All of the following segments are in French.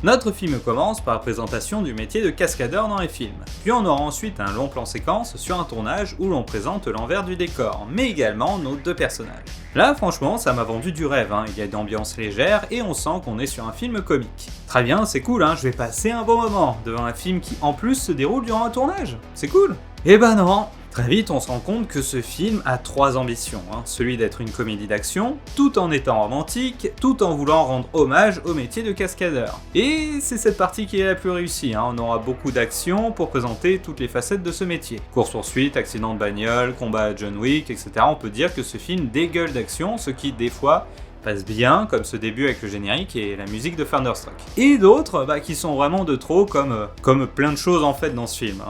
Notre film commence par la présentation du métier de cascadeur dans les films, puis on aura ensuite un long plan séquence sur un tournage où l'on présente l'envers du décor, mais également nos deux personnages. Là franchement ça m'a vendu du rêve, il y a une ambiance légère et on sent qu'on est sur un film comique. Très bien, c'est cool, je vais passer un bon moment devant un film qui en plus se déroule durant un tournage, c'est cool. Eh ben non. Très vite, on se rend compte que ce film a trois ambitions, celui d'être une comédie d'action, tout en étant romantique, tout en voulant rendre hommage au métier de cascadeur. Et c'est cette partie qui est la plus réussie, on aura beaucoup d'action pour présenter toutes les facettes de ce métier. Course-poursuite, accident de bagnole, combat à John Wick, etc. On peut dire que ce film dégueule d'action, ce qui, des fois, passe bien, comme ce début avec le générique et la musique de Thunderstruck. Et d'autres qui sont vraiment de trop, comme plein de choses en fait dans ce film.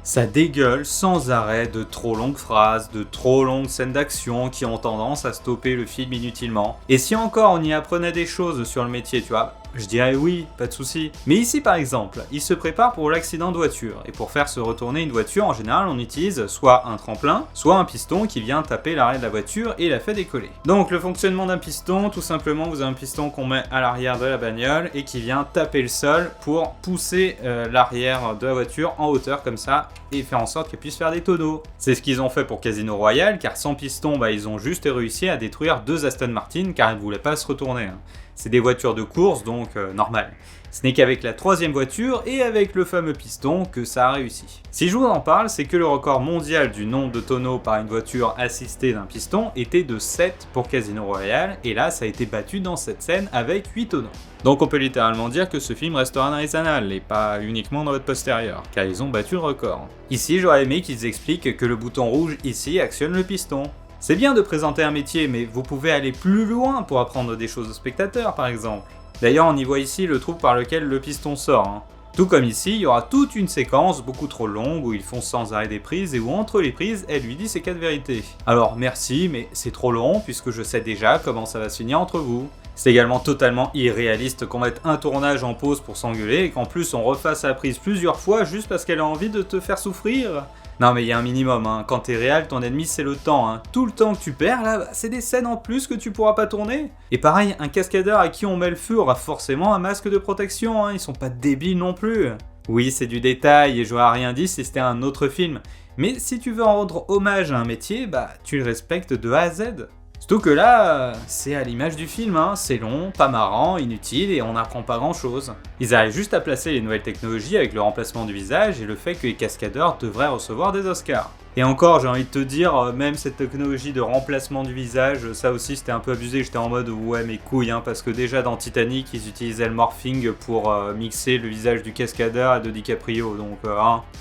Ça dégueule sans arrêt de trop longues phrases, de trop longues scènes d'action qui ont tendance à stopper le film inutilement. Et si encore on y apprenait des choses sur le métier, tu vois, je dirais oui, pas de souci. Mais ici par exemple, il se prépare pour l'accident de voiture. Et pour faire se retourner une voiture, en général on utilise soit un tremplin, soit un piston qui vient taper l'arrêt de la voiture et la fait décoller. Donc le fonctionnement d'un piston, tout simplement vous avez un piston qu'on met à l'arrière de la bagnole et qui vient taper le sol pour pousser l'arrière de la voiture en hauteur comme ça et faire en sorte qu'elle puisse faire des tonneaux. C'est ce qu'ils ont fait pour Casino Royale, car sans piston, ils ont juste réussi à détruire 2 Aston Martin car ils ne voulaient pas se retourner. C'est des voitures de course, donc normal. Ce n'est qu'avec la troisième voiture et avec le fameux piston que ça a réussi. Si je vous en parle, c'est que le record mondial du nombre de tonneaux par une voiture assistée d'un piston était de 7 pour Casino Royale, et là ça a été battu dans cette scène avec 8 tonneaux. Donc on peut littéralement dire que ce film restera dans les annales, et pas uniquement dans votre postérieur, car ils ont battu le record. Ici j'aurais aimé qu'ils expliquent que le bouton rouge ici actionne le piston. C'est bien de présenter un métier, mais vous pouvez aller plus loin pour apprendre des choses aux spectateurs par exemple. D'ailleurs on y voit ici le trou par lequel le piston sort. Tout comme ici, il y aura toute une séquence beaucoup trop longue où ils font sans arrêt des prises et où entre les prises, elle lui dit ses 4 vérités. Alors merci, mais c'est trop long puisque je sais déjà comment ça va se finir entre vous. C'est également totalement irréaliste qu'on mette un tournage en pause pour s'engueuler et qu'en plus on refasse la prise plusieurs fois juste parce qu'elle a envie de te faire souffrir. Non mais il y a un minimum, quand t'es réel, ton ennemi c'est le temps. Tout le temps que tu perds là, c'est des scènes en plus que tu pourras pas tourner. Et pareil, un cascadeur à qui on met le feu aura forcément un masque de protection, ils sont pas débiles non plus. Oui, c'est du détail et j'aurais rien dit si c'était un autre film. Mais si tu veux rendre hommage à un métier, tu le respectes de A à Z. Surtout que là, c'est à l'image du film, c'est long, pas marrant, inutile et on n'apprend pas grand chose. Ils arrivent juste à placer les nouvelles technologies avec le remplacement du visage et le fait que les cascadeurs devraient recevoir des Oscars. Et encore, j'ai envie de te dire, même cette technologie de remplacement du visage, ça aussi c'était un peu abusé, j'étais en mode ouais mes couilles, parce que déjà dans Titanic ils utilisaient le morphing pour mixer le visage du cascadeur et de DiCaprio, donc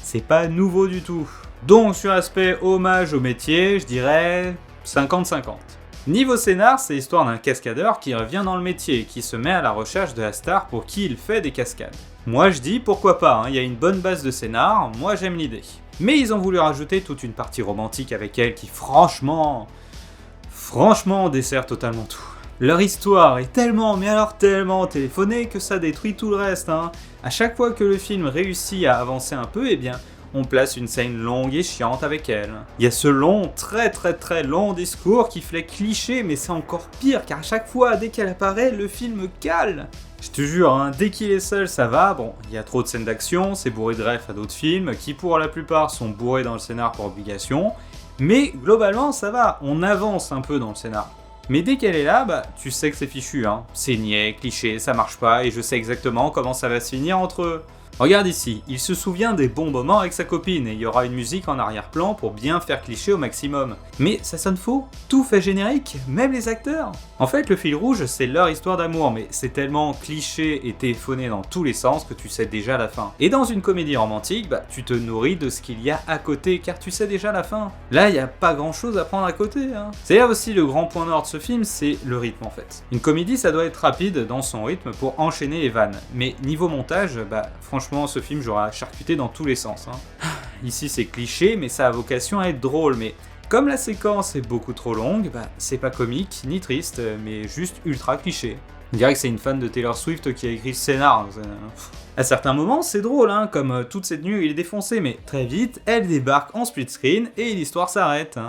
c'est pas nouveau du tout. Donc sur l'aspect hommage au métier, je dirais 50-50. Niveau scénar, c'est l'histoire d'un cascadeur qui revient dans le métier et qui se met à la recherche de la star pour qui il fait des cascades. Moi je dis pourquoi pas, il y a une bonne base de scénar, moi j'aime l'idée. Mais ils ont voulu rajouter toute une partie romantique avec elle qui franchement dessert totalement tout. Leur histoire est tellement, mais alors tellement téléphonée que ça détruit tout le reste. À chaque fois que le film réussit à avancer un peu, on place une scène longue et chiante avec elle. Il y a ce long, très long discours qui fait cliché, mais c'est encore pire car à chaque fois, dès qu'elle apparaît, le film cale. Je te jure, dès qu'il est seul, ça va. Bon, il y a trop de scènes d'action, c'est bourré de refs à d'autres films, qui pour la plupart sont bourrés dans le scénar pour obligation. Mais globalement, ça va, on avance un peu dans le scénar. Mais dès qu'elle est là, tu sais que c'est fichu, C'est niais, cliché, ça marche pas, et je sais exactement comment ça va se finir entre eux. Regarde ici, il se souvient des bons moments avec sa copine et il y aura une musique en arrière-plan pour bien faire cliché au maximum. Mais ça sonne faux, tout fait générique, même les acteurs. En fait, le fil rouge, c'est leur histoire d'amour, mais c'est tellement cliché et téléphoné dans tous les sens que tu sais déjà la fin. Et dans une comédie romantique, tu te nourris de ce qu'il y a à côté, car tu sais déjà la fin. Là, il n'y a pas grand-chose à prendre à côté. C'est là aussi le grand point noir de ce film, c'est le rythme en fait. Une comédie, ça doit être rapide dans son rythme pour enchaîner les vannes. Mais niveau montage, franchement, ce film, j'aurais charcuté dans tous les sens. Ici, c'est cliché, mais ça a vocation à être drôle, mais... Comme la séquence est beaucoup trop longue, c'est pas comique ni triste, mais juste ultra cliché. On dirait que c'est une fan de Taylor Swift qui a écrit ce scénar. À certains moments, c'est drôle, comme toute cette nuit il est défoncé, mais très vite, elle débarque en split screen et l'histoire s'arrête.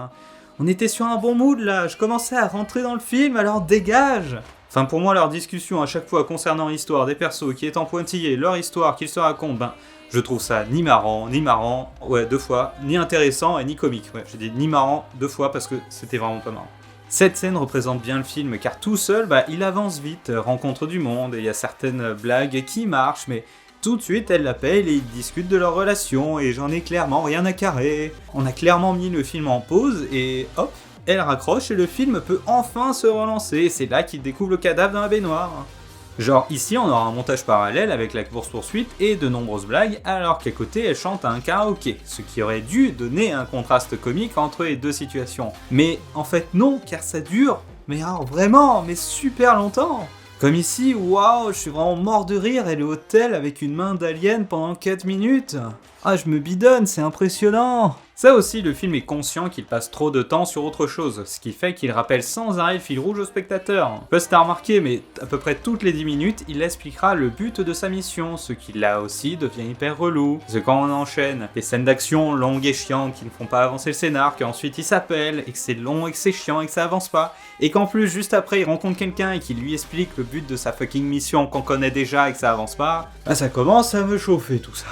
On était sur un bon mood là, je commençais à rentrer dans le film, alors dégage! Enfin pour moi leur discussion à chaque fois concernant l'histoire des persos qui est en pointillé, leur histoire qu'ils se racontent, ben je trouve ça ni marrant, ouais 2 fois, ni intéressant et ni comique. Ouais, j'ai dit ni marrant 2 fois parce que c'était vraiment pas marrant. Cette scène représente bien le film car tout seul, il avance vite, rencontre du monde et il y a certaines blagues qui marchent, mais tout de suite elle l'appelle et ils discutent de leur relation et j'en ai clairement rien à carrer. On a clairement mis le film en pause et hop, elle raccroche et le film peut enfin se relancer. C'est là qu'il découvre le cadavre dans la baignoire. Genre ici on aura un montage parallèle avec la course-poursuite et de nombreuses blagues alors qu'à côté elle chante un karaoké, ce qui aurait dû donner un contraste comique entre les deux situations. Mais en fait non, car ça dure, mais alors vraiment, mais super longtemps. Comme ici, waouh, je suis vraiment mort de rire, elle est au tel avec une main d'alien pendant 4 minutes. Ah, je me bidonne, c'est impressionnant. Ça aussi, le film est conscient qu'il passe trop de temps sur autre chose, ce qui fait qu'il rappelle sans arrêt le fil rouge au spectateur. Je sais pas si t'as remarqué, mais à peu près toutes les 10 minutes, il expliquera le but de sa mission, ce qui là aussi devient hyper relou. Parce que quand on enchaîne des scènes d'action longues et chiantes qui ne font pas avancer le scénar, qu'ensuite il s'appelle, et que c'est long et que c'est chiant et que ça avance pas, et qu'en plus juste après il rencontre quelqu'un et qu'il lui explique le but de sa fucking mission qu'on connaît déjà et que ça avance pas, ça commence à me chauffer tout ça.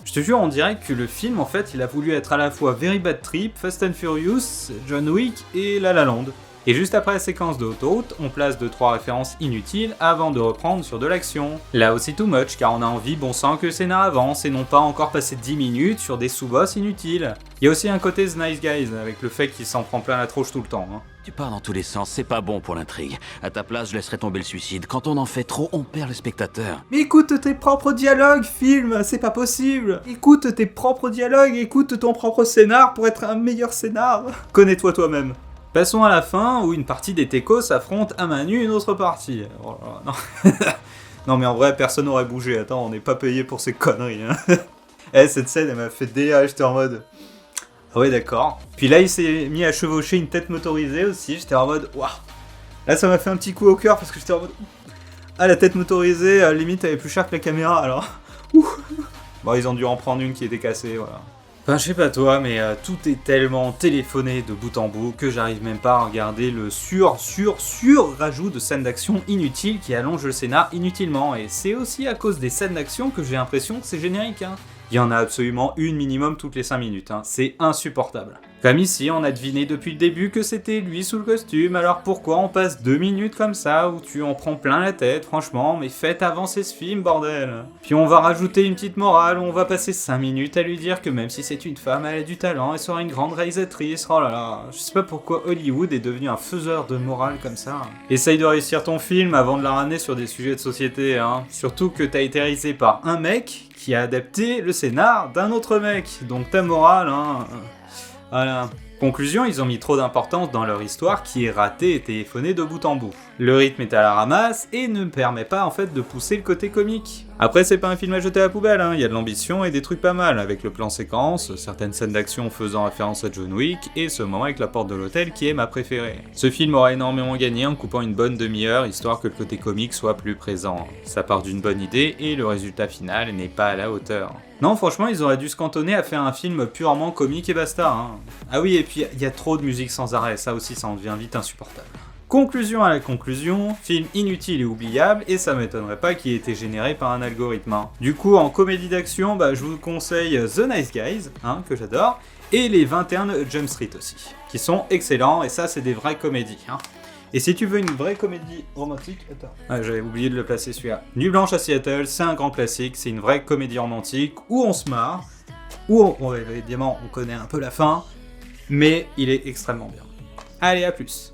Je te jure, on dirait que le film, en fait, il a voulu être à la fois Very Bad Trip, Fast and Furious, John Wick et La La Land. Et juste après la séquence de l'autoroute, on place 2-3 références inutiles avant de reprendre sur de l'action. Là aussi too much, car on a envie bon sang que le scénar avance et non pas encore passer 10 minutes sur des sous-boss inutiles. Il y a aussi un côté The Nice Guys, avec le fait qu'il s'en prend plein la tronche tout le temps. Tu pars dans tous les sens, c'est pas bon pour l'intrigue. À ta place, je laisserais tomber le suicide. Quand on en fait trop, on perd le spectateur. Mais écoute tes propres dialogues, film, c'est pas possible. Écoute tes propres dialogues, écoute ton propre scénar pour être un meilleur scénar. Connais-toi toi-même. Passons à la fin, où une partie des techos s'affronte à main nue une autre partie. Oh là là, non. Non mais en vrai, personne n'aurait bougé, attends, on n'est pas payé pour ces conneries. Cette scène, elle m'a fait délire, j'étais en mode... Ah ouais, d'accord. Puis là, il s'est mis à chevaucher une tête motorisée aussi, j'étais en mode... Waouh. Là, ça m'a fait un petit coup au cœur, parce que j'étais en mode... Ah, la tête motorisée, limite, elle est plus chère que la caméra, alors... Ouh. Bon, ils ont dû en prendre une qui était cassée, voilà. Enfin, je sais pas toi, mais tout est tellement téléphoné de bout en bout que j'arrive même pas à regarder le sur rajout de scènes d'action inutiles qui allongent le scénar inutilement. Et c'est aussi à cause des scènes d'action que j'ai l'impression que c'est générique. Il y en a absolument une minimum toutes les 5 minutes, c'est insupportable. Comme ici, on a deviné depuis le début que c'était lui sous le costume, alors pourquoi on passe 2 minutes comme ça, où tu en prends plein la tête, franchement, mais faites avancer ce film, bordel. Puis on va rajouter une petite morale, où on va passer 5 minutes à lui dire que même si c'est une femme, elle a du talent, elle sera une grande réalisatrice, oh là là, je sais pas pourquoi Hollywood est devenu un faiseur de morale comme ça. Essaye de réussir ton film avant de la ramener sur des sujets de société, surtout que t'as été réalisé par un mec qui a adapté le scénar d'un autre mec, donc ta morale, Voilà. Conclusion, ils ont mis trop d'importance dans leur histoire qui est ratée et téléphonée de bout en bout. Le rythme est à la ramasse et ne permet pas en fait de pousser le côté comique. Après c'est pas un film à jeter à la poubelle, il y a de l'ambition et des trucs pas mal, avec le plan séquence, certaines scènes d'action faisant référence à John Wick, et ce moment avec la porte de l'hôtel qui est ma préférée. Ce film aura énormément gagné en coupant une bonne demi-heure, histoire que le côté comique soit plus présent. Ça part d'une bonne idée et le résultat final n'est pas à la hauteur. Non, franchement, ils auraient dû se cantonner à faire un film purement comique et basta. Ah oui, et puis il y a trop de musique sans arrêt, ça aussi ça en devient vite insupportable. Conclusion à la conclusion, film inutile et oubliable, et ça m'étonnerait pas qu'il ait été généré par un algorithme. Du coup, en comédie d'action, je vous conseille The Nice Guys, que j'adore, et les 21 Jump Street aussi, qui sont excellents, et ça c'est des vraies comédies. Et si tu veux une vraie comédie romantique... Attends, j'avais oublié de le placer celui-là. Nuit blanche à Seattle, c'est un grand classique, c'est une vraie comédie romantique, où on se marre, où évidemment on connaît un peu la fin, mais il est extrêmement bien. Allez, à plus.